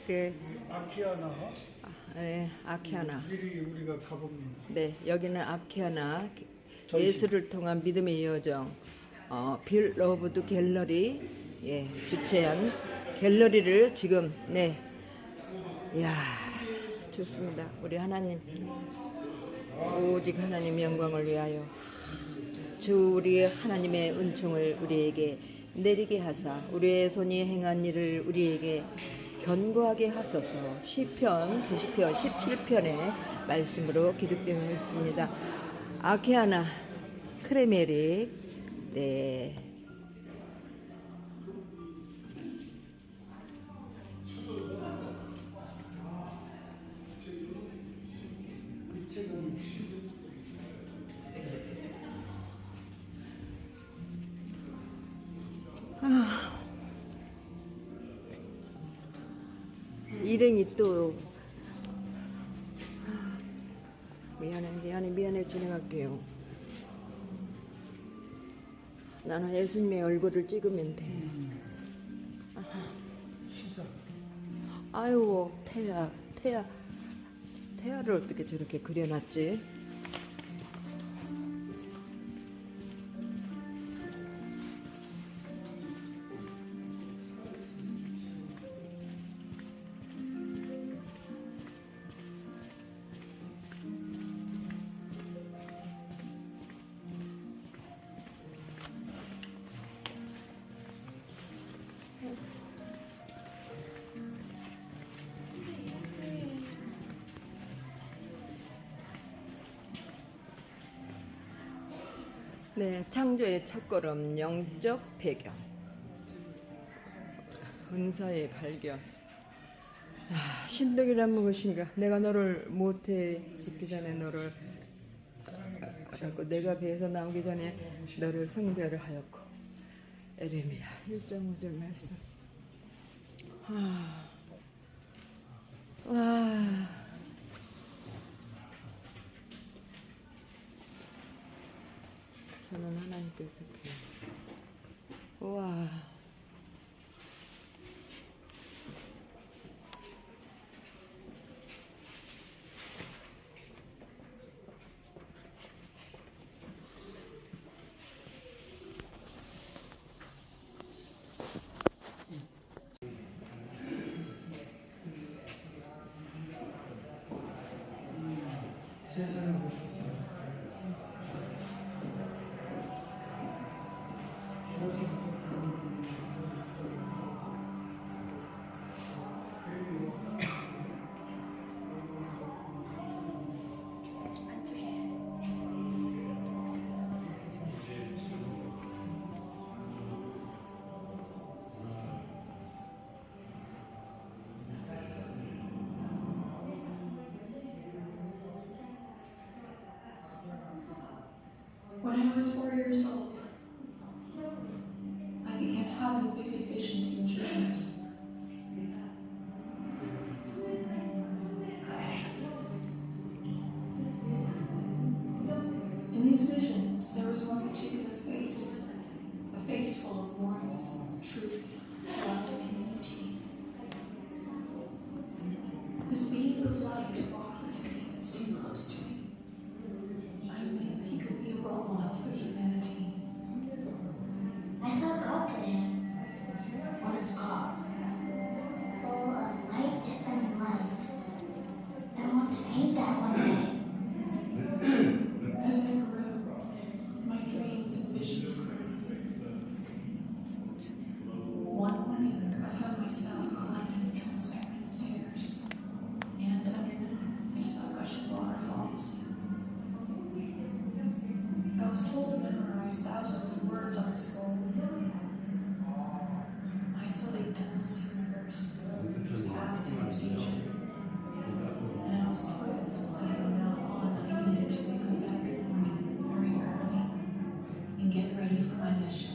네, 아키아나 네, 아키아나. 미리 우리가 가봅니다. 네, 여기는 아키아나 전시. 예수를 통한 믿음의 여정 빌러브드 갤러리 주최한 갤러리를 지금 이야 좋습니다. 우리 하나님 오직 하나님 영광을 위하여 주 우리의 하나님의 은총을 우리에게 내리게 하사 우리의 손이 행한 일을 우리에게 견고하게 하소서. 시편 90편 17편의 말씀으로 기록되어 있습니다. 아키아나 크레메릭 일행이 또 미안해 진행할게요. 나는 예수님의 얼굴을 찍으면 돼. 시작. 아유 태아를 어떻게 저렇게 그려놨지? 네, 창조의 첫걸음 영적 배경 은사의 발견. 신덕이란 무엇인가? 내가 너를 못해 짓기 전에 너를 알았고 내가 배에서 나오기 전에 너를 성별을 하였고. 에레미야 1.5절 말씀. 와 저는 하나님께서 우와 세상을 When I was 4 years old, I began having vivid visions and dreams. In these visions, there was one particular face, a face full of warmth, truth, love, and unity. This being of light walked with me and stayed close to me. I knew he could be a role model for humanity. I saw God to him. What is God? Full of light and love. I want to paint that one day. As I grew, my dreams and visions grew. One morning, I found myself climbing transparent stairs, and underneath, I saw gushing waterfalls. I was told to memorize thousands of words on a scroll. I saw the endless universe, its past and its future, and I was told that from now on I needed to wake up every morning very early and get ready for my mission.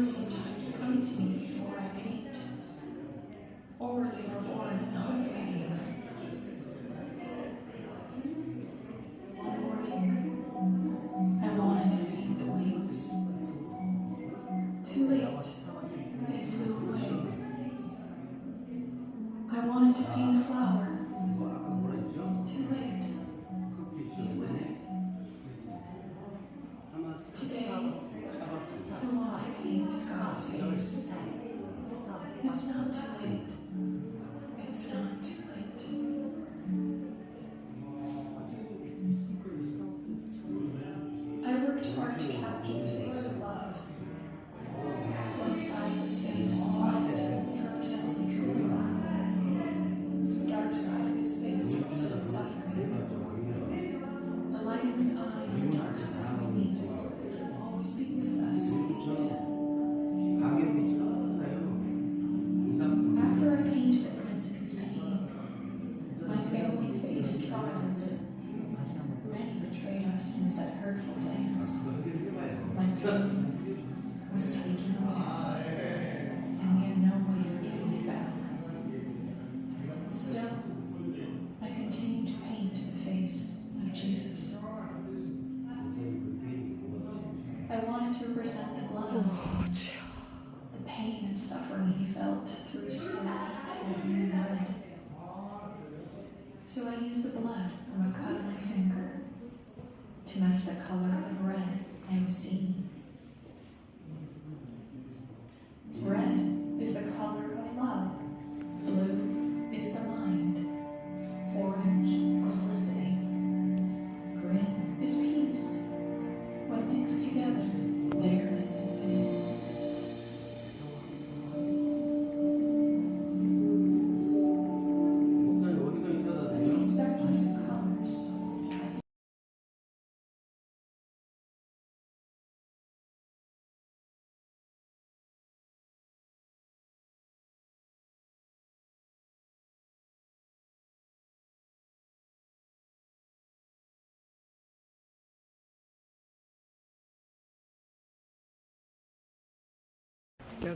Words sometimes come to me before I paint, or they were born out of pain. One morning, I wanted to paint the wings. Too late, they flew away. I wanted to paint a flower. Too late, it withered. Today, I want to paint God's face. It's not too late. It's not too late. I worked hard to capture the face of love. One side of his face is light, which represents the true love. The dark side of his face represents suffering. The light of his eye and the dark side means that he will always be with us. After I painted the Prince of his pain, my family faced trials. Many betrayed us and said hurtful things. My pain was taken away, and we had no way of getting it back. Still, I continued to paint the face of Jesus. I wanted to represent the blood, the pain and suffering he felt through skin and blood. So I used the blood from a cut of my finger to match the color of red I am seeing. Red is the color of love. Blue is the mind. Orange is listening. Green is peace. When mixed together, there is symphony. I see spectrums of colors.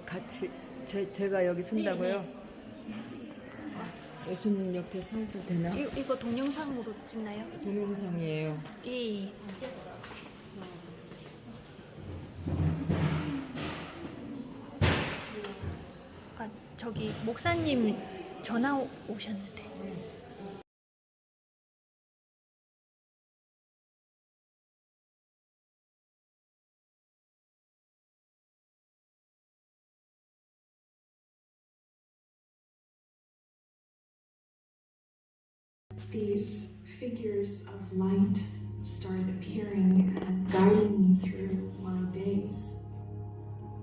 같이 제가 여기 쓴다고요? 예수님 옆에 서도 되나? 이거 동영상으로 찍나요? 동영상이에요. 예. 아, 저기 목사님 전화 오셨는데. These figures of light started appearing and guiding me through my days.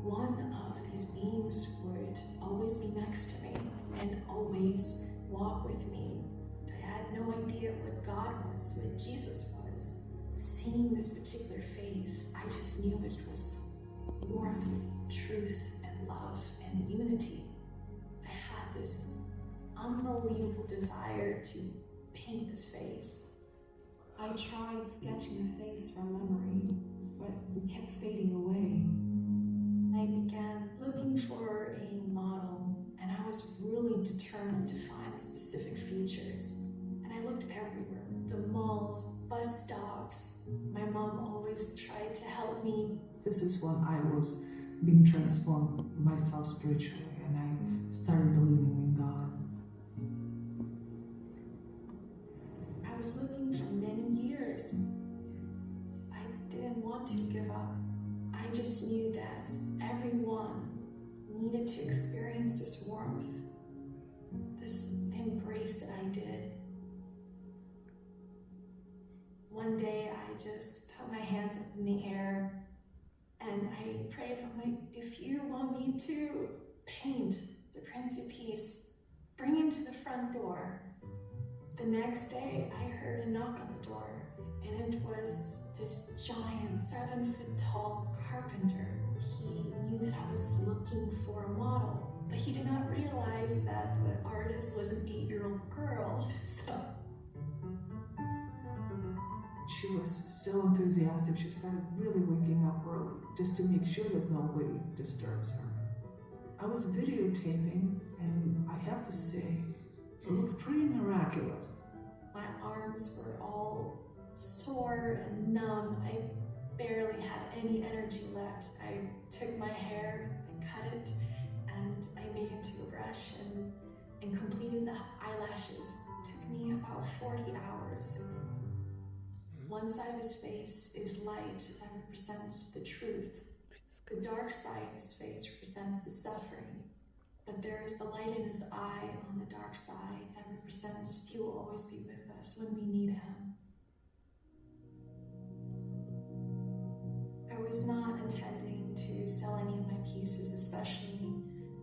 One of these beings would always be next to me and always walk with me. I had no idea what God was, what Jesus was. Seeing this particular face, I just knew it was warmth, truth, and love, and unity. I had this unbelievable desire to paint this face. I tried sketching a face from memory, but it kept fading away. I began looking for a model, and I was really determined to find specific features. And I looked everywhere, the malls, bus stops. My mom always tried to help me. This is when I was being transformed myself spiritually, and I started believing in God. I was looking for many years. I didn't want to give up. I just knew that everyone needed to experience this warmth, this embrace that I did. One day I just put my hands up in the air and I prayed. I'm like, if you want me to paint the Prince of Peace, bring him to the front door. The next day I heard a knock on the door, and it was this giant 7-foot-tall carpenter. He knew that I was looking for a model, but he did not realize that the artist was an 8-year-old girl. So she was so enthusiastic. She started really waking up early just to make sure that nobody disturbs her. I was videotaping, and I have to say, it looked pretty miraculous. My arms were all sore and numb. I barely had any energy left. I took my hair, I cut it, and I made it to a brush and completed the eyelashes. It took me about 40 hours. One side of his face is light that represents the truth. The dark side of his face represents the suffering. But there is the light in his eye on the dark side that represents he will always be with us when we need him. I was not intending to sell any of my pieces, especially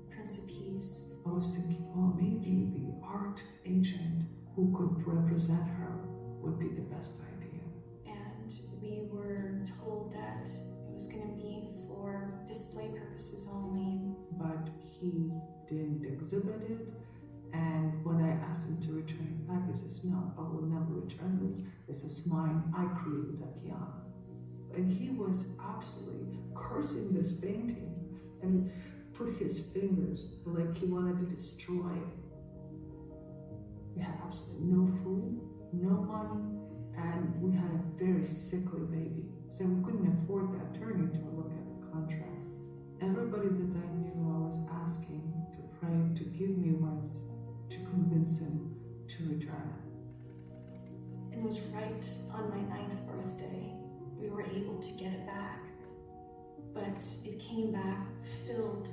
Prince of Peace. I was thinking, well, maybe the art agent who could represent her would be the best idea. And we were told that it was going to be for display purposes only. But he didn't exhibit it, and when I asked him to return it back, he says, no, I will never return this. This is mine. I created Akiana. And he was absolutely cursing this painting and put his fingers like he wanted to destroy it. We had absolutely no food, no money, and we had a very sickly baby. So we couldn't afford the attorney to look at the contract. Everybody that I knew, I was asking to pray to give me words to convince him to return it. And it was right on my 9th birthday we were able to get it back. But it came back filled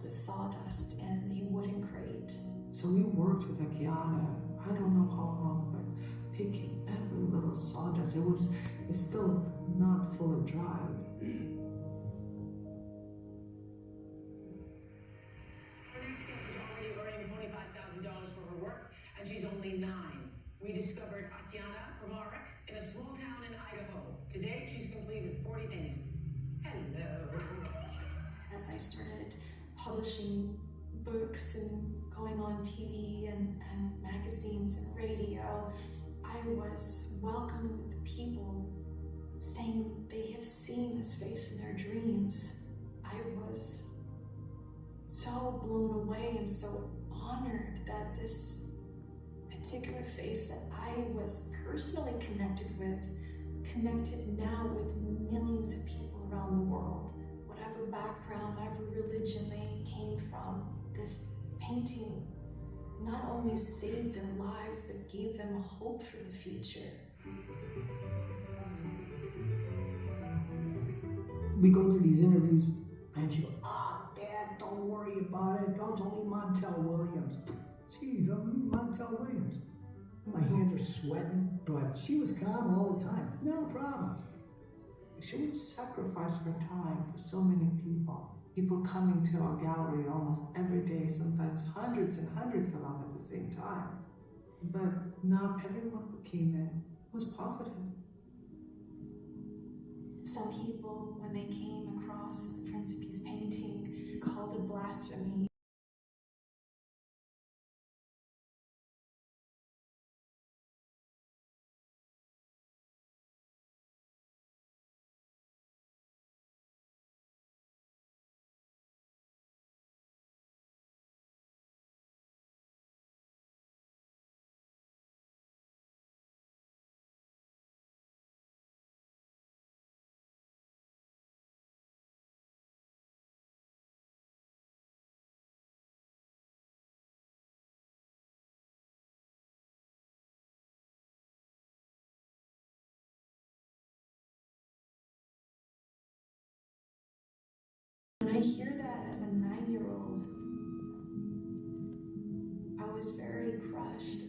with sawdust and a wooden crate. So we worked with Akiana, I don't know how long, but picking every little sawdust. It's still not fully dried. Our next guest is already earning $25,000 for her work, and she's only 9. We discovered Akiana from Arak in a small town in Idaho. Today, she's completed 40 paintings. Hello. As I started publishing books and going on TV and magazines and radio, I was welcomed with people saying they have seen this face in their dreams. I was so blown away and so honored that this particular face that I was personally connected now with millions of people around the world. Whatever background, whatever religion they came from, this painting not only saved their lives, but gave them a hope for the future. We go to these interviews, and she goes, Dad, don't worry about it. It's only Montel Williams. Jeez, I'm Montel Williams. My hands are sweating, but she was calm all the time. No problem. She would sacrifice her time for so many people. People coming to our gallery almost every day, sometimes hundreds and hundreds of them at the same time. But not everyone who came in was positive. Some people, when they came across the Prince of Peace painting, called it blasphemy. When I hear that as a 9-year-old, I was very crushed.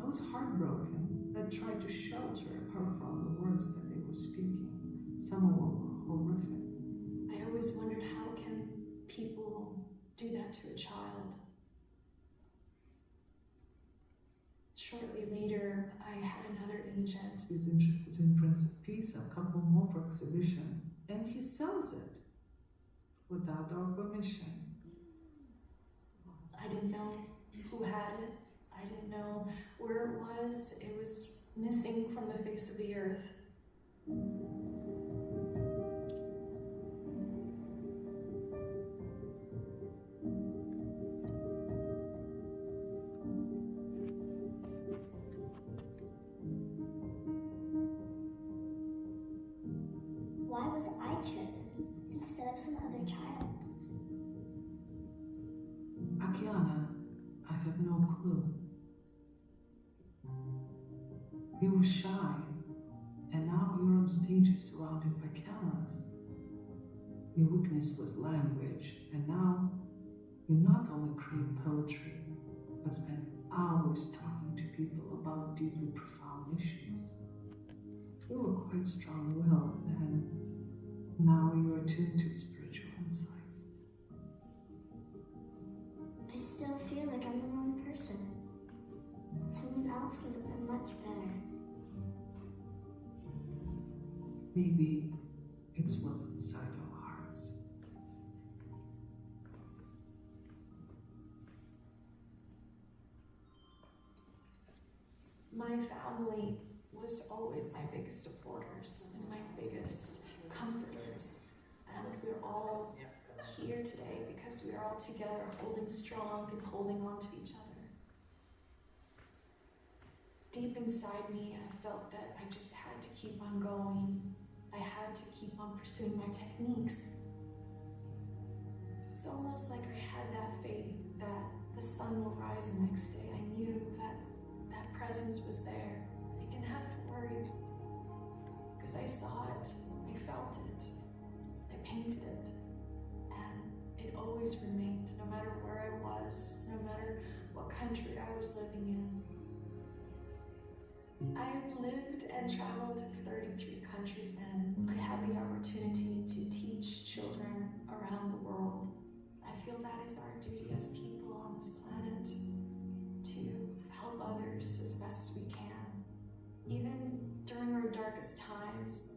I was heartbroken. I tried to shelter her from the words that they were speaking. Some of them were horrific. I always wondered, how can people do that to a child? Shortly later, I had another agent. He's interested in Prince of Peace, a couple more for exhibition, and he sells it without our permission. I didn't know who had it. I didn't know where it was. It was missing from the face of the earth. Why was I chosen instead of some other child? Akiana, I have no clue. You were shy, and now you're on stages surrounded by cameras. Your weakness was language, and now you not only create poetry, but spend hours talking to people about deeply profound issues. You were quite strong-willed, and now you are tuned to spiritual insights. I still feel like I'm the wrong person. Someone else would have been much better. Maybe it's what's inside our hearts. My family was always my biggest supporters and my biggest comforters. And we're all here today because we are all together holding strong and holding on to each other. Deep inside me, I felt that I just had to keep on going. I had to keep on pursuing my techniques. It's almost like I had that faith that the sun will rise the next day. I knew that that presence was there. I didn't have to worry because I saw it, I felt it, I painted it, and it always remained, no matter where I was, no matter what country I was living in. I have lived and traveled to 33 countries, and I had the opportunity to teach children around the world. I feel that is our duty as people on this planet, to help others as best as we can. Even during our darkest times,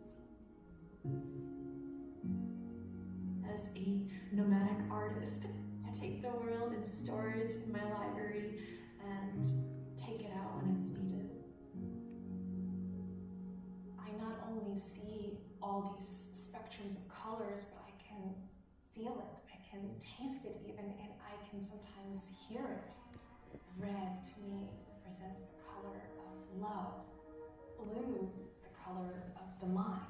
as a nomadic artist, I take the world and store it in my library and take it out when it's needed. I not only see all these spectrums of colors, but I can feel it, I can taste it even, and I can sometimes hear it. Red to me represents the color of love. Blue, the color of the mind.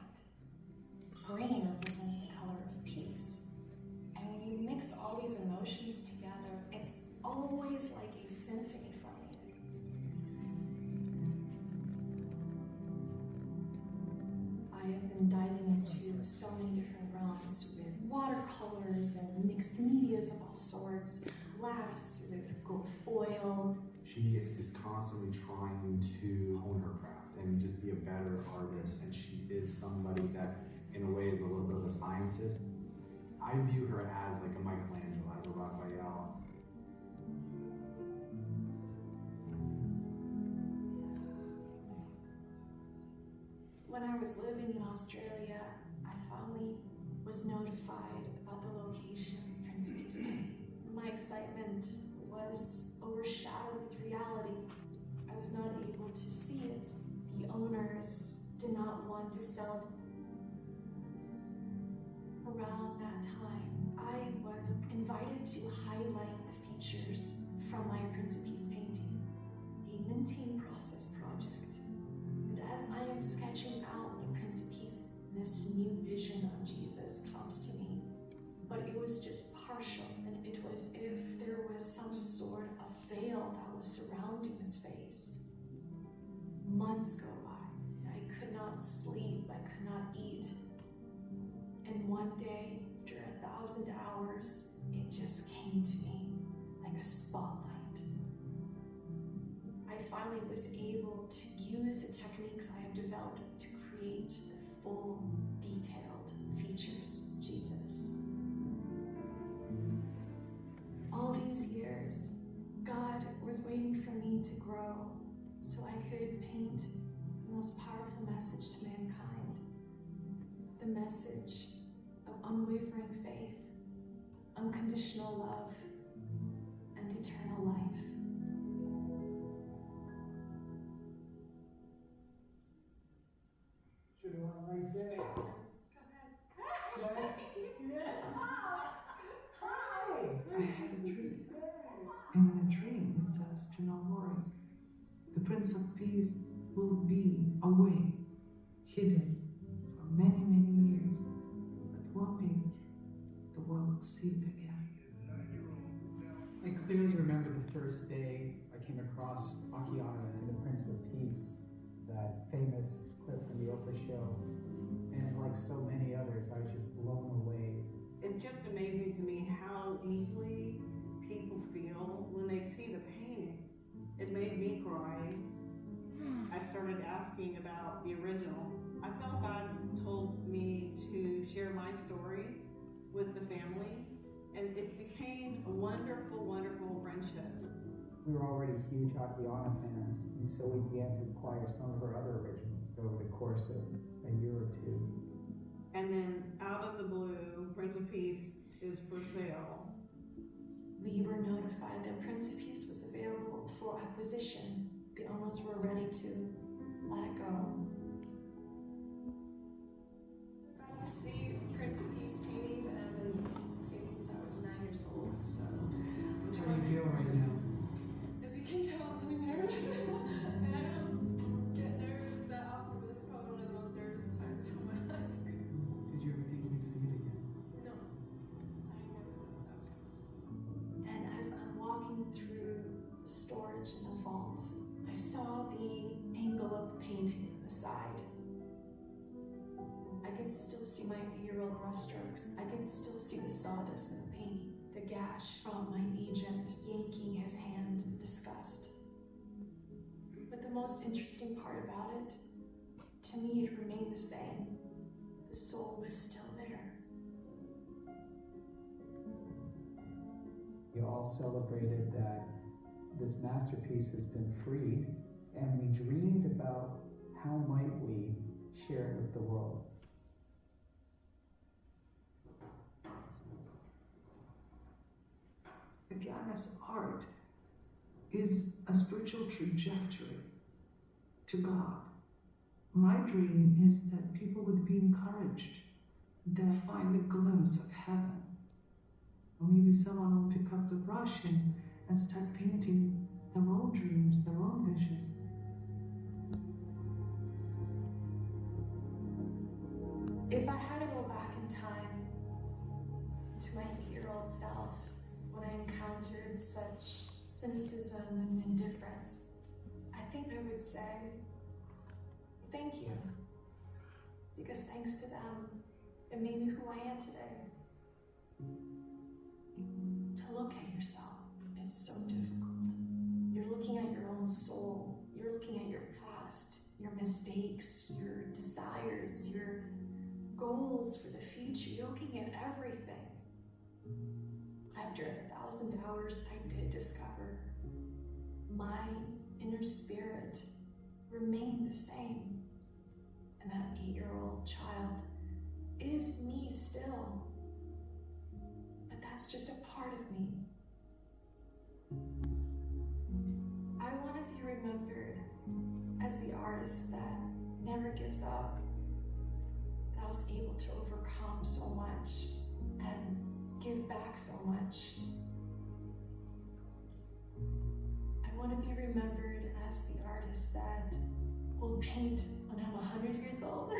Green represents the color of peace. And when you mix all these emotions together, it's always like a symphony for me. I have been diving into so many different realms with watercolors and mixed medias of all sorts, glass with gold foil. She is constantly trying to hone her craft and just be a better artist, and she is somebody that in a way is a little bit of a scientist. I view her as like a Michelangelo, as a Raphael. When I was living in Australia, I finally was notified about the location of Prince Peace. My excitement was overshadowed with reality. I was not able to see it. The owners did not want to sell. Around that time, I was invited to highlight the features from my Prince of Peace painting, a minting process project. And as I am sketching out the Prince of Peace, this new vision of Jesus comes to me. But it was just partial, and it was if there was some sort of veil that was surrounding his face. Months go by. I could not sleep, I could not eat. And one day, after 1,000 hours, it just came to me like a spotlight. I finally was able to use the techniques I have developed to create the full, detailed features of Jesus. All these years, God was waiting for me to grow so I could paint the most powerful message to mankind. The message of unwavering faith, unconditional love, and eternal life. Do the one right there. Yeah. Hi. I had a dream. And in the dream it says, do not worry. The Prince of Peace will be away, hidden for many, many years. But one day, the world will see it again. I clearly remember the first day I came across Akiana and the Prince of Peace, that famous clip from the Oprah show. And like so many others, I was just blown away. It's just amazing to me how deeply people feel when they see the painting. It made me cry. I started asking about the original. I felt God told me to share my story with the family, and it became a wonderful, wonderful friendship. We were already huge Akiana fans, and so we began to acquire some of her other originals over the course of a year or two. And then out of the blue, Prince of Peace is for sale. We were notified that Prince of Peace was available for acquisition. The owners were ready to let it go. To see Prince of Peace painting that I've been seeing since I was 9 years old. So I'm How do you feel right now? As you can tell, I'm really nervous. And I don't get nervous that often, but it's probably one of the most nervous times of my life. Did you ever think you'd see it again? No, I never thought that was possible. And as I'm walking through the storage in the vault, I saw the angle of the painting from the side. I could still see my mural brushstrokes. I could still see the sawdust in the painting, the gash from my agent yanking his hand in disgust. But the most interesting part about it, to me, it remained the same. The soul was still there. We all celebrated that this masterpiece has been freed, and we dreamed about how might we share it with the world. Akiana's art is a spiritual trajectory to God. My dream is that people would be encouraged, that find a glimpse of heaven. Or maybe someone will pick up the brush and start painting their own dreams, their own visions. If I had to go back in time to my 8-year-old self, when I encountered such cynicism and indifference, I think I would say, thank you. Because thanks to them, it made me who I am today. To look at yourself, it's so difficult. You're looking at your own soul. You're looking at your past, your mistakes, your desires, your goals for the future. You're looking at everything. After 1,000 hours, I did discover my inner spirit remained the same. And that 8-year-old child is me still. But that's just a part of me. I want to be remembered as the artist that never gives up, that was able to overcome so much and give back so much. I want to be remembered as the artist that will paint when I'm 100 years old.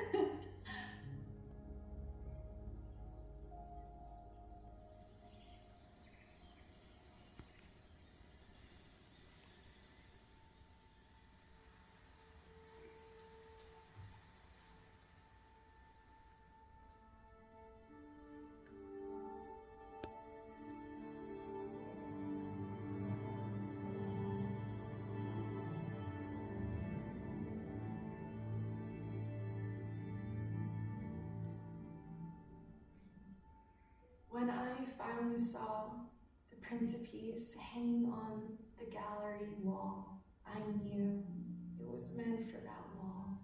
When I finally saw the Prince of Peace hanging on the gallery wall, I knew it was meant for that wall.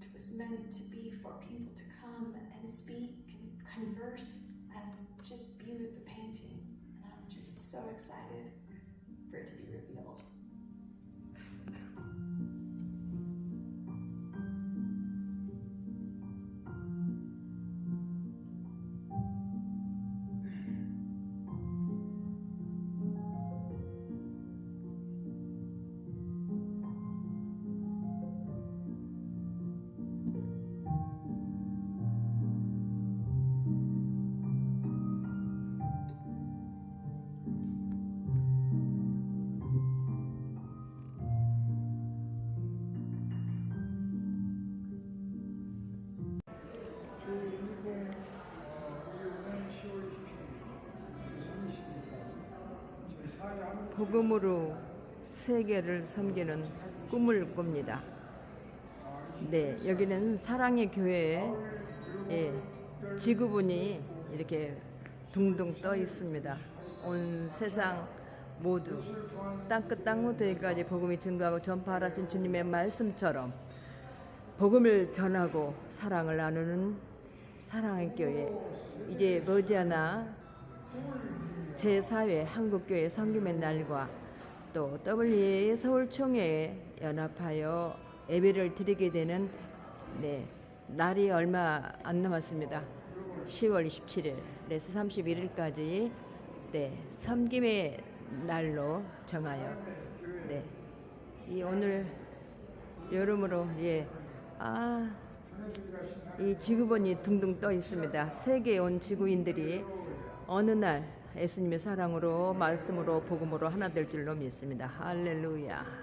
It was meant to be for people to come and speak and converse and just be with the painting. And I'm just so excited for it to be revealed. 복음으로 세계를 섬기는 꿈을 꿉니다. 네, 여기는 사랑의 교회에 지구본이 이렇게 둥둥 떠 있습니다. 온 세상 모두 땅끝 땅끝까지 복음이 증거하고 전파하신 주님의 말씀처럼 복음을 전하고 사랑을 나누는 사랑의 교회. 이제 머지않아 제4회 한국교회 섬김의 날과 또 WA 서울총회에 연합하여 예배를 드리게 되는 날이 얼마 안 남았습니다. 10월 27일에서 31일까지 섬김의 날로 정하여 이 오늘 여러모로 이 지구본이 둥둥 떠 있습니다. 세계에 온 지구인들이 어느 날 예수님의 사랑으로 말씀으로 복음으로 하나 될 줄로 믿습니다. 할렐루야.